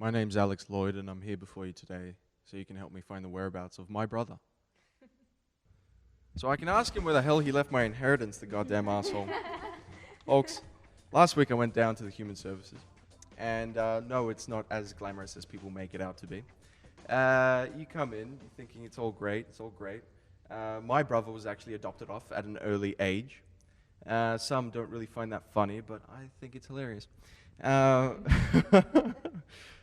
My name's Alex Lloyd, and I'm here before you today so you can help me find the whereabouts of my brother. So I can ask him where the hell he left my inheritance, the goddamn asshole. Folks, last week I went down to the Human Services, and no, it's not as glamorous as people make it out to be. You come in, you're thinking it's all great, it's all great. My brother was actually adopted off at an early age. Some don't really find that funny, but I think it's hilarious.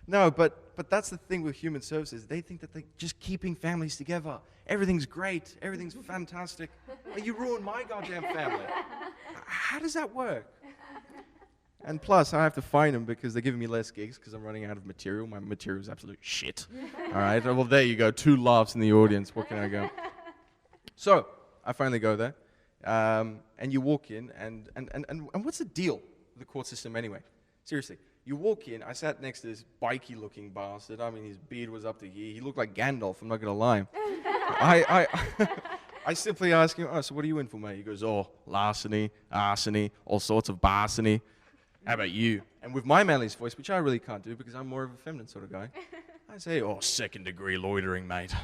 No, but that's the thing with human services. They think that they're just keeping families together. Everything's great. Everything's fantastic. But you ruined my goddamn family. How does that work? And plus, I have to find them because they're giving me less gigs because I'm running out of material. My material is absolute shit. All right? Well, there you go. 2 laughs in the audience. What can I go? So, I finally go there. And you walk in, and what's the deal with the court system anyway? Seriously. You walk in, I sat next to this bikey-looking bastard. I mean, his beard was up to here. He looked like Gandalf, I'm not going to lie. I simply asked him, oh, so what are you in for, mate? He goes, oh, larceny, arsony, all sorts of barsony. How about you? And with my manliest voice, which I really can't do because I'm more of a feminine sort of guy, I say, oh, second-degree loitering, mate.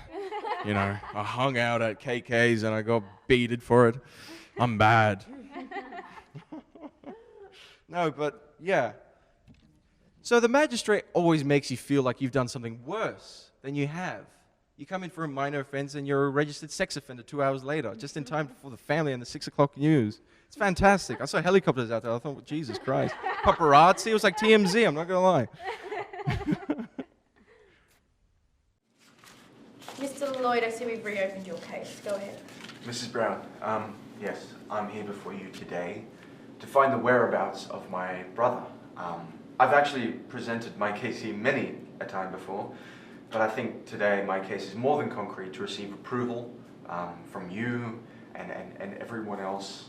You know, I hung out at KK's and I got beated for it. I'm bad. No, but, yeah. So the magistrate always makes you feel like you've done something worse than you have. You come in for a minor offense and you're a registered sex offender 2 hours later, just in time for the family and the 6 o'clock news. It's fantastic. I saw helicopters out there. I thought, well, Jesus Christ. Paparazzi? It was like TMZ, I'm not going to lie. Mr. Lloyd, I see we've reopened your case. Go ahead. Mrs. Brown, yes, I'm here before you today to find the whereabouts of my brother. I've actually presented my case here many a time before, but I think today my case is more than concrete to receive approval from you and everyone else.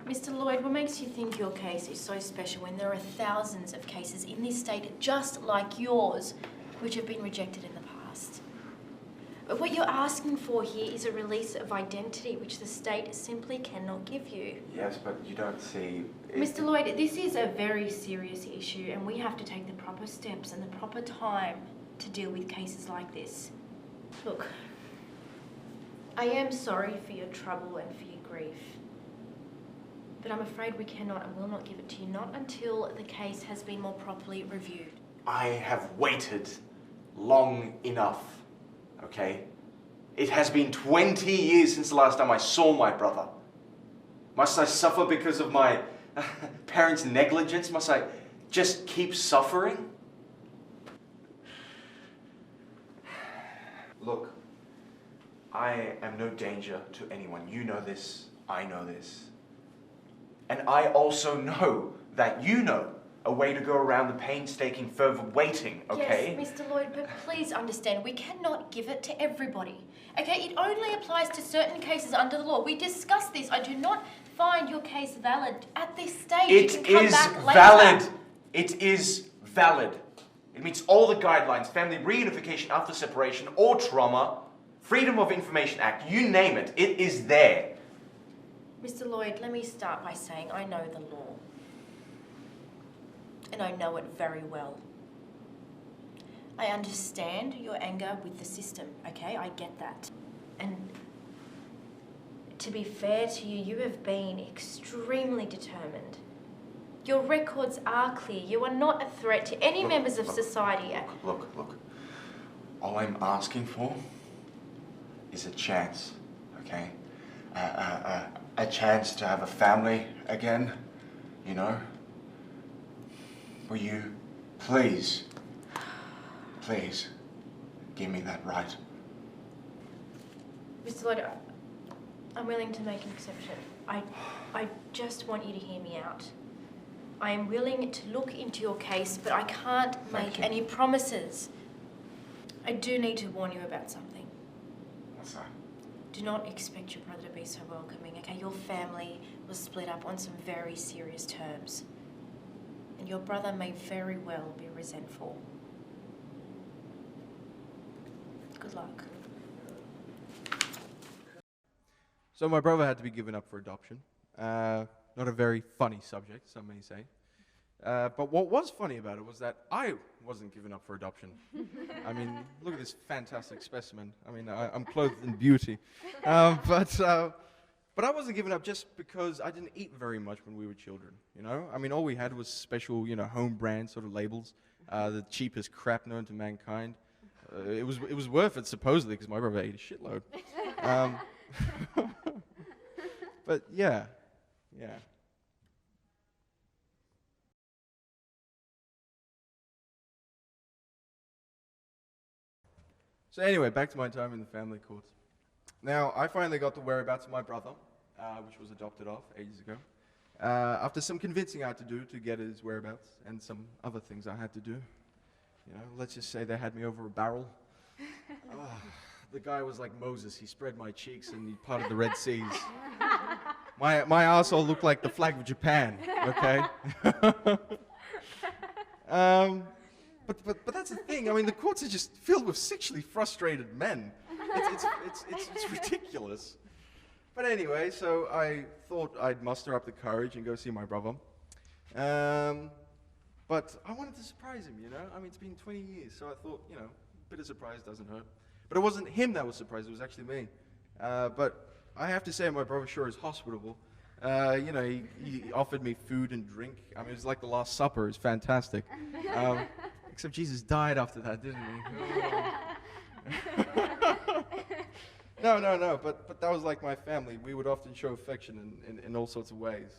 Mr. Lloyd, what makes you think your case is so special when there are thousands of cases in this state just like yours which have been rejected in the past? But what you're asking for here is a release of identity which the state simply cannot give you. Yes, but you don't see... Mr. Lloyd, this is a very serious issue and we have to take the proper steps and the proper time to deal with cases like this. Look, I am sorry for your trouble and for your grief, but I'm afraid we cannot and will not give it to you, not until the case has been more properly reviewed. I have waited long enough, okay? It has been 20 years since the last time I saw my brother. Must I suffer because of my parents' negligence? Must I just keep suffering? Look, I am no danger to anyone. You know this, I know this. And I also know that you know a way to go around the painstaking further waiting, okay? Yes, Mr. Lloyd, but please understand, we cannot give it to everybody. Okay, it only applies to certain cases under the law. We discussed this. I do not find your case valid at this stage. It is valid. It is valid. It meets all the guidelines, family reunification after separation or trauma, Freedom of Information Act, you name it, it is there. Mr. Lloyd, let me start by saying I know the law. And I know it very well. I understand your anger with the system, okay? I get that. And to be fair to you, you have been extremely determined. Your records are clear. You are not a threat to any members of society. Look. All I'm asking for is a chance, okay? A chance to have a family again, you know? Will you please give me that right? Mr. Lloyd, I'm willing to make an exception. I just want you to hear me out. I am willing to look into your case, but I can't make any promises. I do need to warn you about something. What's that? Do not expect your brother to be so welcoming, okay? Your family was split up on some very serious terms. And your brother may very well be resentful. Good luck. So my brother had to be given up for adoption. Not a very funny subject, some may say. But what was funny about it was that I wasn't given up for adoption. I mean, look at this fantastic specimen. I mean, I'm clothed in beauty. But I wasn't given up just because I didn't eat very much when we were children, you know? I mean, all we had was special, home brand sort of labels, the cheapest crap known to mankind. It was worth it, supposedly, because my brother ate a shitload. But yeah. So anyway, back to my time in the family court. Now, I finally got the whereabouts of my brother, which was adopted off ages ago. After some convincing I had to do to get his whereabouts and some other things I had to do. Let's just say they had me over a barrel. The guy was like Moses. He spread my cheeks and he parted the Red Seas. My asshole looked like the flag of Japan, okay? But that's the thing. I mean, the courts are just filled with sexually frustrated men. It's ridiculous. But anyway, so I thought I'd muster up the courage and go see my brother. But I wanted to surprise him, I mean, it's been 20 years, so I thought, a bit of surprise doesn't hurt. But it wasn't him that was surprised, it was actually me. But I have to say, my brother sure is hospitable. He offered me food and drink. I mean, it was like the Last Supper. It's fantastic. Except Jesus died after that, didn't he? No. But that was like my family. We would often show affection in all sorts of ways.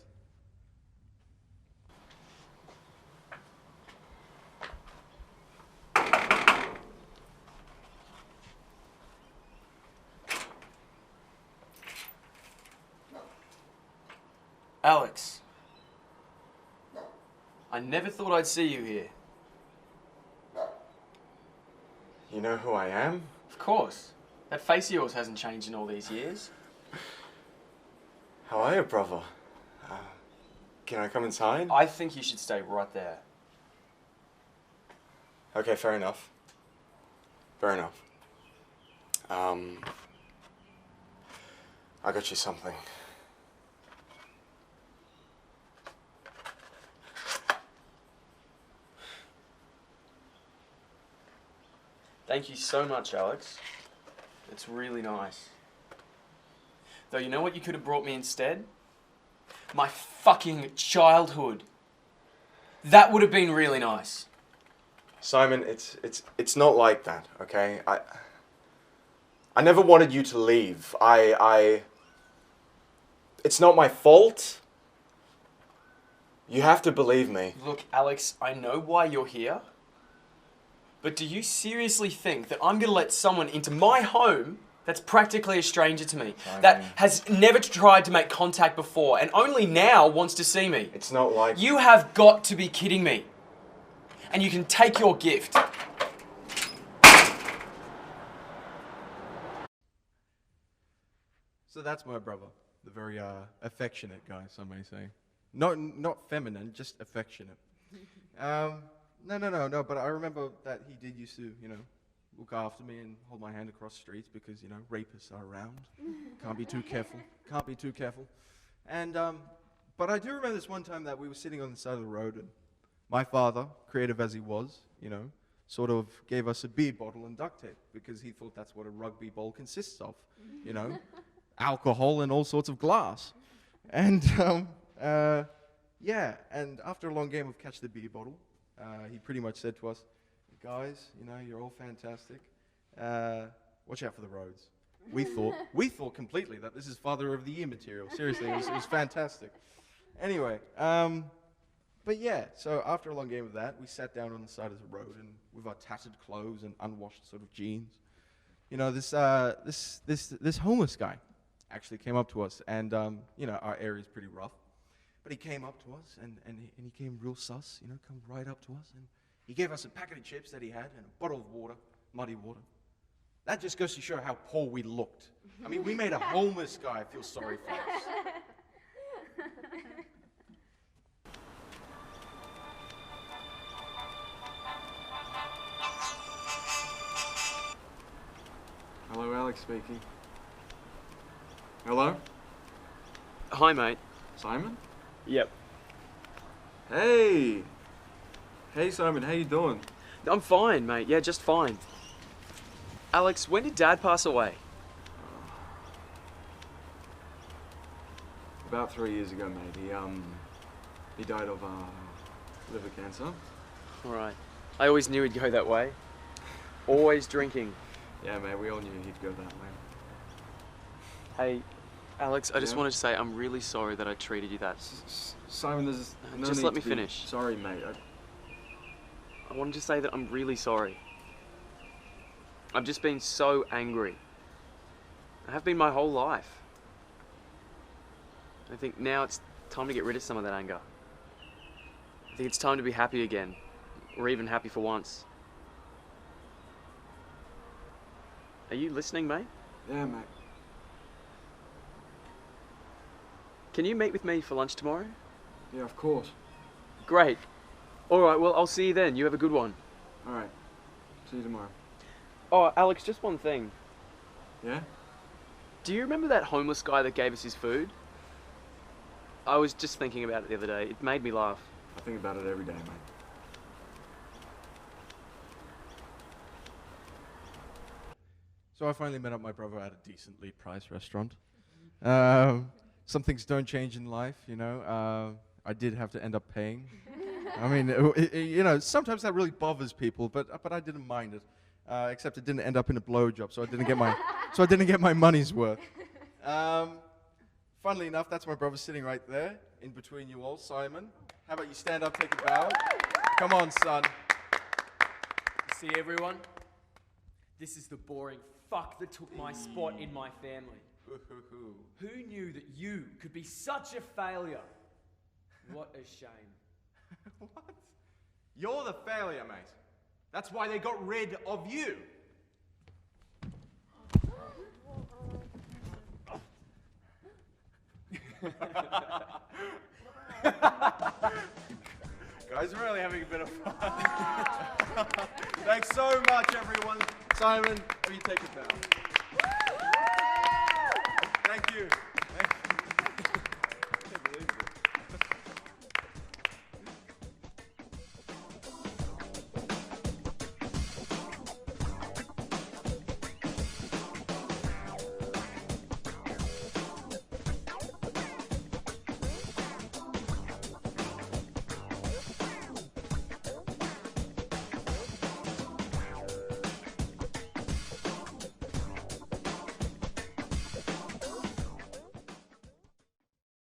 Alex, I never thought I'd see you here. You know who I am? Of course. That face of yours hasn't changed in all these years. How are you, brother? Can I come inside? I think you should stay right there. Okay, fair enough. Fair enough. I got you something. Thank you so much, Alex. It's really nice. Though, you know what you could have brought me instead? My fucking childhood. That would have been really nice. Simon, it's not like that, okay? I never wanted you to leave. It's not my fault. You have to believe me. Look, Alex, I know why you're here. But do you seriously think that I'm going to let someone into my home that's practically a stranger to me, that has never tried to make contact before and only now wants to see me? It's not like... You have got to be kidding me. And you can take your gift. So that's my brother, the very affectionate guy, some may say. Not feminine, just affectionate. No, but I remember that he did used to, look after me and hold my hand across streets because, rapists are around. Can't be too careful. And, but I do remember this one time that we were sitting on the side of the road and my father, creative as he was, sort of gave us a beer bottle and duct tape because he thought that's what a rugby ball consists of, alcohol and all sorts of glass. And, and after a long game of catch the beer bottle, he pretty much said to us, guys, you're all fantastic. Watch out for the roads. We thought completely that this is Father of the Year material. Seriously, it was fantastic. Anyway, but yeah, so after a long game of that, we sat down on the side of the road and with our tattered clothes and unwashed sort of jeans, this homeless guy actually came up to us, and our area is pretty rough. But he came up to us, and he came real sus, come right up to us, and he gave us a packet of chips that he had and a bottle of water, muddy water. That just goes to show how poor we looked. I mean, we made a homeless guy feel sorry for us. Hello, Alex speaking. Hello? Hi, mate. Simon? Yep. Hey! Hey Simon, how you doing? I'm fine, mate. Yeah, just fine. Alex, when did Dad pass away? About 3 years ago, mate. He died of liver cancer. All right. I always knew he'd go that way. Always drinking. Yeah, mate, we all knew he'd go that way. Hey, Alex, I just Yeah? wanted to say I'm really sorry that I treated you that. Simon, there's no Just need let me to be finish. Sorry, mate. I wanted to say that I'm really sorry. I've just been so angry. I have been my whole life. I think now it's time to get rid of some of that anger. I think it's time to be happy again, or even happy for once. Are you listening, mate? Yeah, mate. Can you meet with me for lunch tomorrow? Yeah, of course. Great. All right, well, I'll see you then. You have a good one. All right. See you tomorrow. Oh, Alex, just one thing. Yeah? Do you remember that homeless guy that gave us his food? I was just thinking about it the other day. It made me laugh. I think about it every day, mate. So I finally met up my brother at a decently priced restaurant. Some things don't change in life, you know. I did have to end up paying. I mean, you know, sometimes that really bothers people, but I didn't mind it. Except it didn't end up in a blowjob, so I didn't get my money's worth. Funnily enough, that's my brother sitting right there, in between you all, Simon. How about you stand up, take a bow? Come on, son. See everyone? This is the boring fuck that took my spot in my family. Who knew that you could be such a failure? What a shame. What? You're the failure, mate. That's why they got rid of you. Guys, we're really having a bit of fun. Thanks so much, everyone. Simon, will you take it down? Thank you.